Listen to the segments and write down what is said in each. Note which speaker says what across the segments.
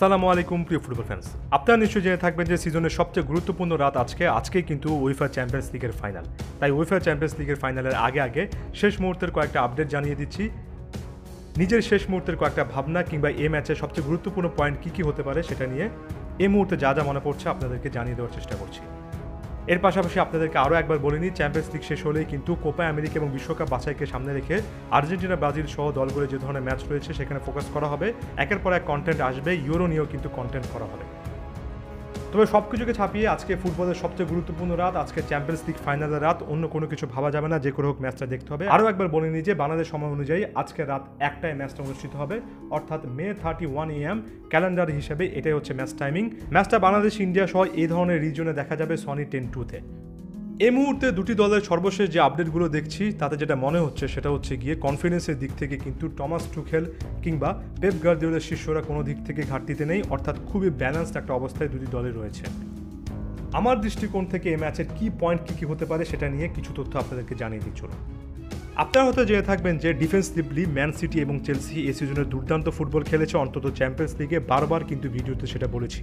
Speaker 1: আসসালামু আলাইকুম প্রিয় ফুটবল ফ্যান্স। আপনারা নিশ্চয়ই জেনে থাকবেন যে সিজনের সবচেয়ে গুরুত্বপূর্ণ রাত আজকেই কিন্তু উয়েফা চ্যাম্পিয়ন্স লিগের ফাইনাল। তাই উয়েফা চ্যাম্পিয়ন্স লিগের ফাইনালের আগে শেষ মুহূর্তের কয়েকটা আপডেট জানিয়ে দিচ্ছি। নিজের শেষ মুহূর্তের কয়েকটা ভাবনা কিংবা এই ম্যাচের সবচেয়ে গুরুত্বপূর্ণ পয়েন্ট কী হতে পারে সেটা নিয়ে এই মুহূর্তে যা মনে পড়ছে আপনাদেরকে জানিয়ে দেওয়ার চেষ্টা করছি। এর পাশাপাশি আপনাদেরকে আরও একবার বলে নিই, চ্যাম্পিয়ন্স লিগ শেষ হলেই কিন্তু কোপা আমেরিকা এবং বিশ্বকাপ বাছাইকে সামনে রেখে আর্জেন্টিনা, ব্রাজিল সহ দলগুলো যে ধরনের ম্যাচ রয়েছে সেখানে ফোকাস করা হবে। একের পর এক কন্টেন্ট আসবে, ইউরো নিয়েও কিন্তু কন্টেন্ট করা হবে। তবে সব কিছুকে ছাপিয়ে আজকে ফুটবলের সবচেয়ে গুরুত্বপূর্ণ রাত, আজকে চ্যাম্পিয়ন্স লিগ ফাইনালের রাত, অন্য কোনো কিছু ভাবা যাবে না, যে করে হোক ম্যাচটা দেখতে হবে। আরও একবার বলে নিই যে বাংলাদেশ সময় অনুযায়ী আজকে রাত 1টায় ম্যাচটা অনুষ্ঠিত হবে, অর্থাৎ May 31 AM ক্যালেন্ডার হিসেবে এটাই হচ্ছে ম্যাচ টাইমিং। ম্যাচটা বাংলাদেশ, ইন্ডিয়া সহ এই ধরনের রিজনে দেখা যাবে সনি 10-2-তে। এই মুহূর্তে দুটি দলের সর্বশেষ যে আপডেটগুলো দেখছি তাতে যেটা মনে হচ্ছে সেটা হচ্ছে গিয়ে কনফিডেন্সের দিক থেকে কিন্তু টমাস টুখেল কিংবা পেপ গার্দিওলার শিষ্যরা কোনো দিক থেকে ঘাটতিতে নেই, অর্থাৎ খুবই ব্যালেন্সড একটা অবস্থায় দুটি দলে রয়েছে। আমার দৃষ্টিকোণ থেকে এই ম্যাচের কি পয়েন্ট কী হতে পারে সেটা নিয়ে কিছু তথ্য আপনাদেরকে জানিয়ে দিই চলুন। আপনারা হয়তো জেনে থাকবেন যে ডিফেন্সিভলি ম্যান সিটি এবং চেলসি এই সিজনে দুর্দান্ত ফুটবল খেলেছে, অন্তত চ্যাম্পিয়ন্স লিগে বারবার কিন্তু ভিডিওতে সেটা বলেছি।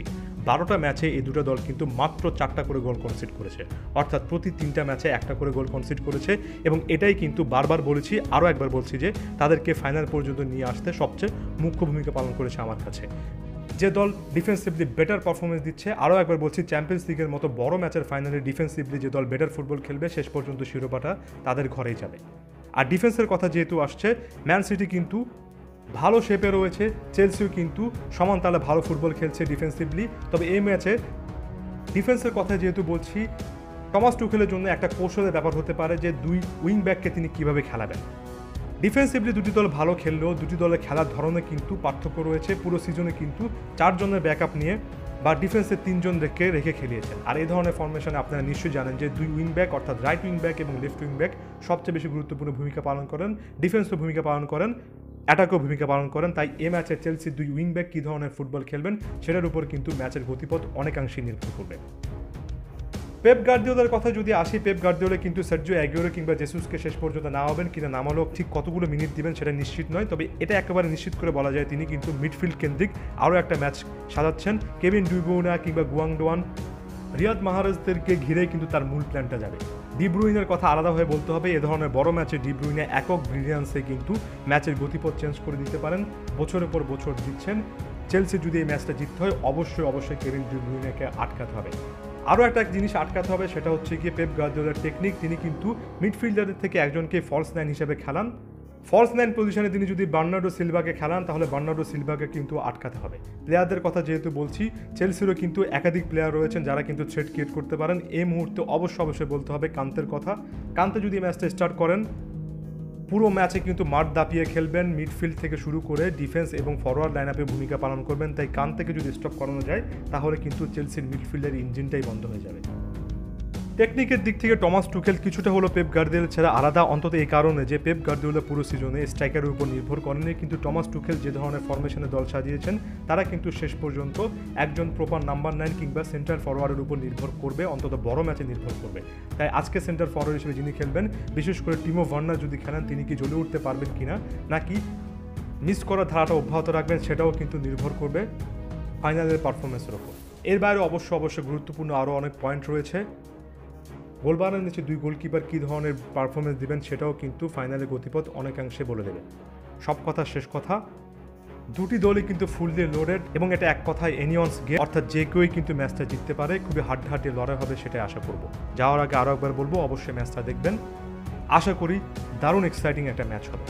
Speaker 1: 12টা ম্যাচে এই দুটো দল কিন্তু মাত্র 4টা করে গোল কনসিড করেছে, অর্থাৎ প্রতি 3টা ম্যাচে 1টা করে গোল কনসিড করেছে। এবং এটাই কিন্তু বারবার বলেছি, আরও একবার বলছি যে তাদেরকে ফাইনাল পর্যন্ত নিয়ে আসতে সবচেয়ে মুখ্য ভূমিকা পালন করেছে আমার কাছে। যে দল ডিফেন্সিভলি বেটার পারফরমেন্স দিচ্ছে, আরও একবার বলছি, চ্যাম্পিয়ন্স লিগের মতো বড় ম্যাচের ফাইনালে ডিফেন্সিভলি যে দল বেটার ফুটবল খেলবে শেষ পর্যন্ত শিরোপাটা তাদের ঘরেই যাবে। আর ডিফেন্সের কথা যেহেতু আসছে, ম্যান সিটি কিন্তু ভালো শেপে রয়েছে, চেলসিও কিন্তু সমান তালে ভালো ফুটবল খেলছে ডিফেন্সিভলি। তবে এই ম্যাচে ডিফেন্সের কথা যেহেতু বলছি, টমাস টুখেলের জন্য একটা কৌশলের ব্যাপার হতে পারে যে দুই উইং ব্যাককে তিনি কীভাবে খেলাবেন। ডিফেন্সিভলি দুটি দল ভালো খেললেও দুটি দলের খেলার ধরনে কিন্তু পার্থক্য রয়েছে। পুরো সিজনে কিন্তু 4 জনের ব্যাকআপ নিয়ে বা ডিফেন্সে 3 জন রেখে খেলিয়েছেন। আর এই ধরনের ফরমেশনে আপনারা নিশ্চয়ই জানেন যে দুই উইং ব্যাক অর্থাৎ রাইট উইং ব্যাক এবং লেফট উইং ব্যাক সবচেয়ে বেশি গুরুত্বপূর্ণ ভূমিকা পালন করেন, ডিফেন্সও ভূমিকা পালন করেন, অ্যাটাকও ভূমিকা পালন করেন। তাই এই ম্যাচে চেলসি দুই উইং ব্যাক কী ধরনের ফুটবল খেলবেন সেটার উপর কিন্তু ম্যাচের গতিপথ অনেকাংশেই নির্ভর করবে। পেপ গার্দিওলার কথা যদি আসি, পেপ গার্দিওলা কিন্তু সার্জিও অ্যাগুয়েরো কিংবা জেসুসকে শেষ পর্যন্ত নামাবেন কিনা নামালো ঠিক কতগুলো মিনিট দিবেন সেটা নিশ্চিত নয়। তবে এটা একেবারে নিশ্চিত করে বলা যায় তিনি কিন্তু মিডফিল্ড কেন্দ্রিক আরও একটা ম্যাচ সাজাচ্ছেন। কেভিন ডি ব্রুইনে কিংবা গুয়াংডোয়ান, রিয়াদ মাহরাজদেরকে ঘিরে কিন্তু তার মূল প্ল্যানটা যাবে। ডি ব্রুইনের কথা আলাদাভাবে বলতে হবে, এ ধরনের বড় ম্যাচে ডি ব্রুইনে একক ব্রিলিয়ান্সে কিন্তু ম্যাচের গতিপথ চেঞ্জ করে দিতে পারেন, বছরের পর বছর দিচ্ছেন। চেলসি যদি এই ম্যাচটা জিততে হয় অবশ্যই কেভিন ডি ব্রুইনেকে আটকাতে হবে। আরও একটা জিনিস আটকাতে হবে, সেটা হচ্ছে গিয়ে পেপ গার্দিওলার টেকনিক। তিনি কিন্তু মিডফিল্ডারের থেকে একজনকে ফলস 9 হিসেবে খেলান। ফলস 9 পজিশনে তিনি যদি বার্নার্ডো সিলভাকে খেলান তাহলে বার্নার্ডো সিলভাকে কিন্তু আটকাতে হবে। প্লেয়ারদের কথা যেহেতু বলছি, চেলসিরও কিন্তু একাধিক প্লেয়ার রয়েছেন যারা কিন্তু থ্রেট ক্রিয়েট করতে পারেন। এই মুহূর্তে অবশ্যই বলতে হবে কান্তের কথা। কান্তে যদি ম্যাচটা স্টার্ট করেন পুরো ম্যাচে কিন্তু মাঠ দাপিয়ে খেলবেন, মিডফিল্ড থেকে শুরু করে ডিফেন্স এবং ফরওয়ার্ড লাইন আপে ভূমিকা পালন করবেন। তাই কান্তেকে যদি স্টপ করানো যায় তাহলে কিন্তু চেলসির মিডফিল্ডের ইঞ্জিনটাই বন্ধ হয়ে যাবে। টেকনিকের দিক থেকে টমাস টুখেল কিছুটা হলো পেপ গার্দিওলা ছেড়ে আলাদা, অন্তত এই কারণে যে পেপ গার্দিওলা পুরো সিজনে স্ট্রাইকারের উপর নির্ভর করেনি, কিন্তু টমাস টুখেল যে ধরনের ফরমেশনে দল সাজিয়েছেন তারা কিন্তু শেষ পর্যন্ত একজন প্রপার নাম্বার 9 কিংবা সেন্টার ফরওয়ার্ডের উপর নির্ভর করবে, অন্তত বড় ম্যাচে নির্ভর করবে। তাই আজকে সেন্টার ফরওয়ার্ড হিসেবে যিনি খেলবেন, বিশেষ করে টিমো ভার্নার যদি খেলেন তিনি কি জ্বলে উঠতে পারবেন কিনা, নাকি মিস করার ধারাটা অব্যাহত রাখবেন সেটাও কিন্তু নির্ভর করবে ফাইনালের পারফরমেন্সের ওপর। এর বাইরে অবশ্যই গুরুত্বপূর্ণ আরও অনেক পয়েন্ট রয়েছে। গোলবারের নিচে দুই গোলকিপার কী ধরনের পারফরমেন্স দিবেন সেটাও কিন্তু ফাইনালের গতিপথ অনেকাংশে বলে দেবে। সব কথা শেষ কথা, দুটি দলই কিন্তু ফুললি লোডেড এবং এটা এক কথায় এনিয়ন্স গেম, অর্থাৎ যে কেউই কিন্তু ম্যাচটা জিততে পারে। খুবই হাড্ডাহাড্ডি লড়াই হবে সেটাই আশা করব। যাওয়ার আগে আরও একবার বলবো অবশ্যই ম্যাচটা দেখবেন, আশা করি দারুণ এক্সাইটিং একটা ম্যাচ হবে।